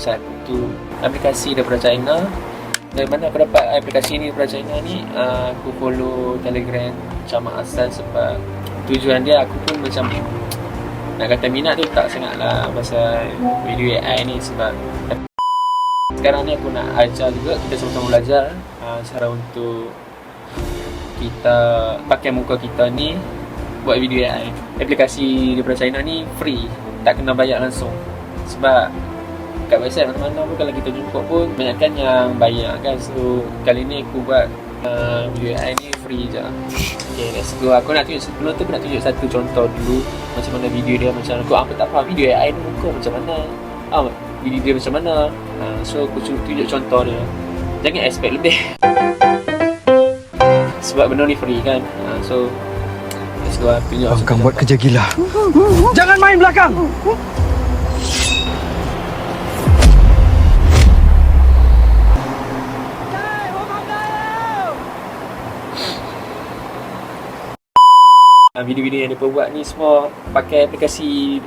satu aplikasi daripada China. Dari mana aku dapat aplikasi ni daripada China ni? Aku follow Telegram Camat Hassan sebab tujuan dia aku pun macam nak kata minat tu tak sangat lah pasal video AI ni. Sebab sekarang ni aku nak ajar juga, kita sama-sama belajar cara untuk kita pakai muka kita ni buat video AI. Aplikasi daripada China ni free, tak kena bayar langsung. Sebab kat website mana-mana pun kalau kita jumpa pun banyakkan yang bayar kan. So kali ni aku buat video AI ni free je. Okay, let's go. Aku nak tunjuk, sebelum tu aku nak tunjuk satu contoh dulu macam mana video dia. Macam aku tak faham video AI ni muka macam mana, video dia macam mana. So aku tunjuk contoh dia. Jangan expect lebih sebab benda ni free kan. So let's go. Tunjuk Abang buat kerja gila. Jangan main belakang. Video-video yang mereka buat ni semua pakai aplikasi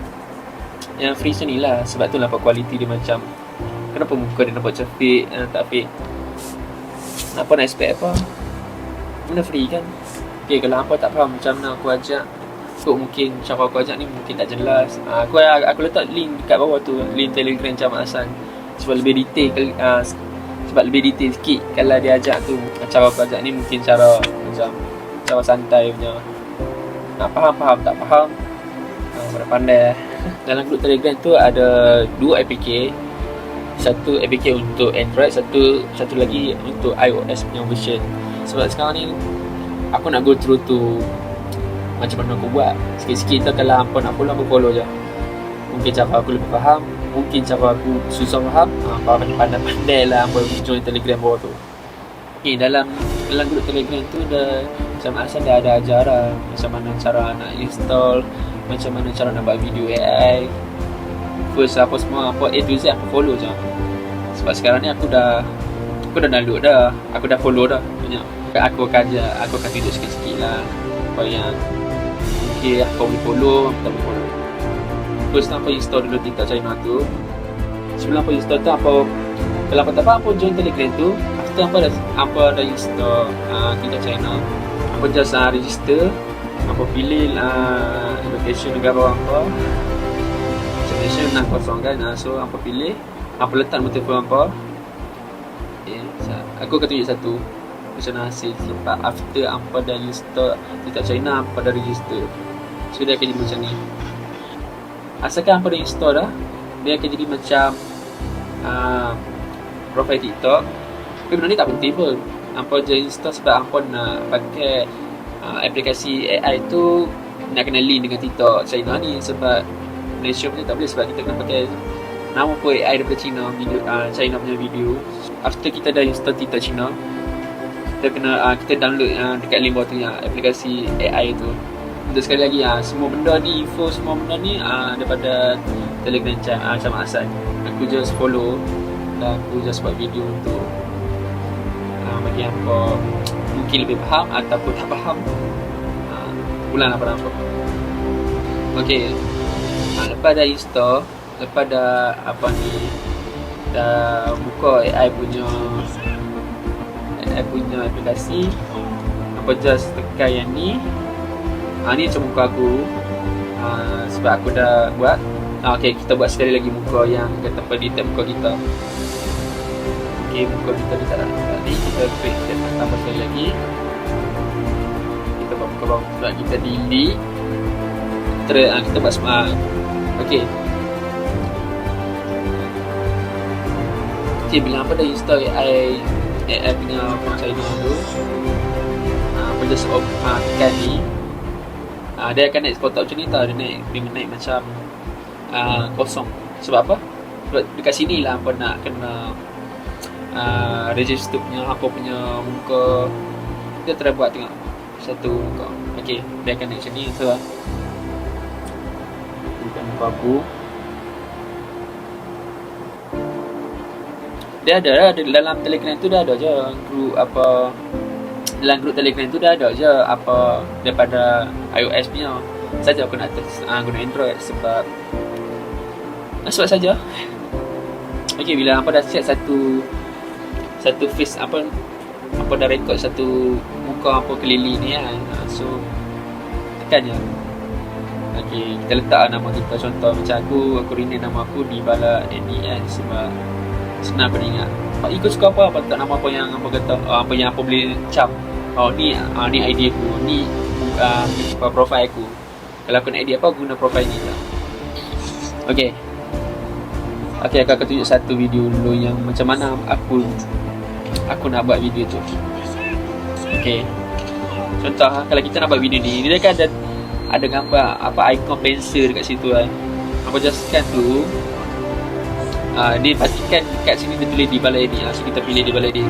yang free macam ni lah. Sebab tu nampak kualiti dia macam, kenapa muka dia nampak macam fake, tak fake. Kenapa nak expect apa? Benda free kan. Okay, kalau hampa tak faham macam mana aku ajak, mungkin cara aku ajak ni mungkin tak jelas. Aku letak link dekat bawah tu, link Telegram Camat Hassan. Sebab lebih detail, sikit kalau dia ajak tu. Cara aku ajak ni mungkin cara macam cara santai punya. Nak faham, tak faham, pada pandai. Dalam grup Telegram tu ada 2 APK. Satu APK untuk Android, satu lagi untuk iOS punya version. Sebab sekarang ni aku nak go through tu macam mana aku buat. Sikit-sikit tu kalau hampa nak follow je. Mungkin cara aku lebih faham, mungkin cara aku susah faham. Pandai lah hampa join Telegram bawah tu. Okay, dalam grup Telegram tu Camat Hassan dah ada ajar lah macam mana cara nak install, macam mana cara nak buat video AI. First apa semua, apa A to Z aku follow je. Sebab sekarang ni aku dah download dah, aku dah follow dah banyak. Aku akan tunjuk sikit-sikit lah apa yang okay aku boleh follow, tak boleh follow. First apa install dulu TikTok China tu. Sebelum apa install tu, kalau apa tak faham pun join Telegram tu. After apa dah install TikTok China, apa just register, apa pilih location negara apa, destination nak kosong kan. So apa pilih, apa letak nombor telefon apa. Okay, aku akan tunjuk satu macam mana hasil lepas after apa dah install TikTok China, apa dah register. So dia akan jadi macam ni. Asalkan apa dah install dah, dia akan jadi macam profile TikTok. Tapi benda ni tak penting pun. Hampa je install sebab hampa nak pakai aplikasi AI tu nak kena link dengan TikTok China ni. Sebab Malaysia punya tak boleh, sebab kita kena pakai nama pun AI daripada China, video, China punya video. After kita dah install TikTok China, kita download dekat link bawah tu yang aplikasi AI tu. Untuk sekali lagi, semua benda ni, info semua benda ni daripada Telegram Camat Hassan. Aku just follow dan aku just buat video untuk bagi hampa mungkin lebih faham ataupun tak faham, ulang apa-apa. Okay, lepas dah install, lepas dah dah buka AI punya aplikasi, apa just tekan yang ni. Ni macam muka aku, sebab aku dah buat. Okay, kita buat sekali lagi muka yang kata apa di tab muka kita. Okay, muka kita tak ada tadi, kita klik tambah sekali lagi. Kita buat muka bawah sebab kita delete. Kita buat smart. Okay, bila apa dah install AI punya China tu, apa just tekan ni, dia akan naik kotak macam ni tau. Dia naik macam kosong. Sebab apa? Sebab dekat sini lah apa nak kena register punya apa punya muka. Kita try buat tengok satu muka. Okay, dia akan naik macam ni. So bukan muka aku. Dia ada dalam Telegram tu, dah ada je grup apa. Dalam grup Telegram tu dah ada je apa daripada iOS punya. Saja aku nak guna Android sebab saja. Okay, bila hampa dah set satu face, apa dah record satu muka hampa keliling ni kan. So tekan je. Okay, kita letak nama kita. Contoh macam aku rename nama aku di bala Andy kan, sebab senang aku ingat. Ikut suka apa letak nama apa yang apa kata, apa yang apa boleh cap. Ni idea aku, ni profile aku. Kalau aku nak edit apa, guna profile ni lah. Okay, aku tunjuk satu video dulu yang macam mana aku nak buat video tu. Okay, contoh kalau kita nak buat video ni, dia kan ada gambar apa icon pencil dekat situ kan. Apa just scan tu, dia pastikan kat sini dia tulis di balai ni. So kita pilih di balai ni.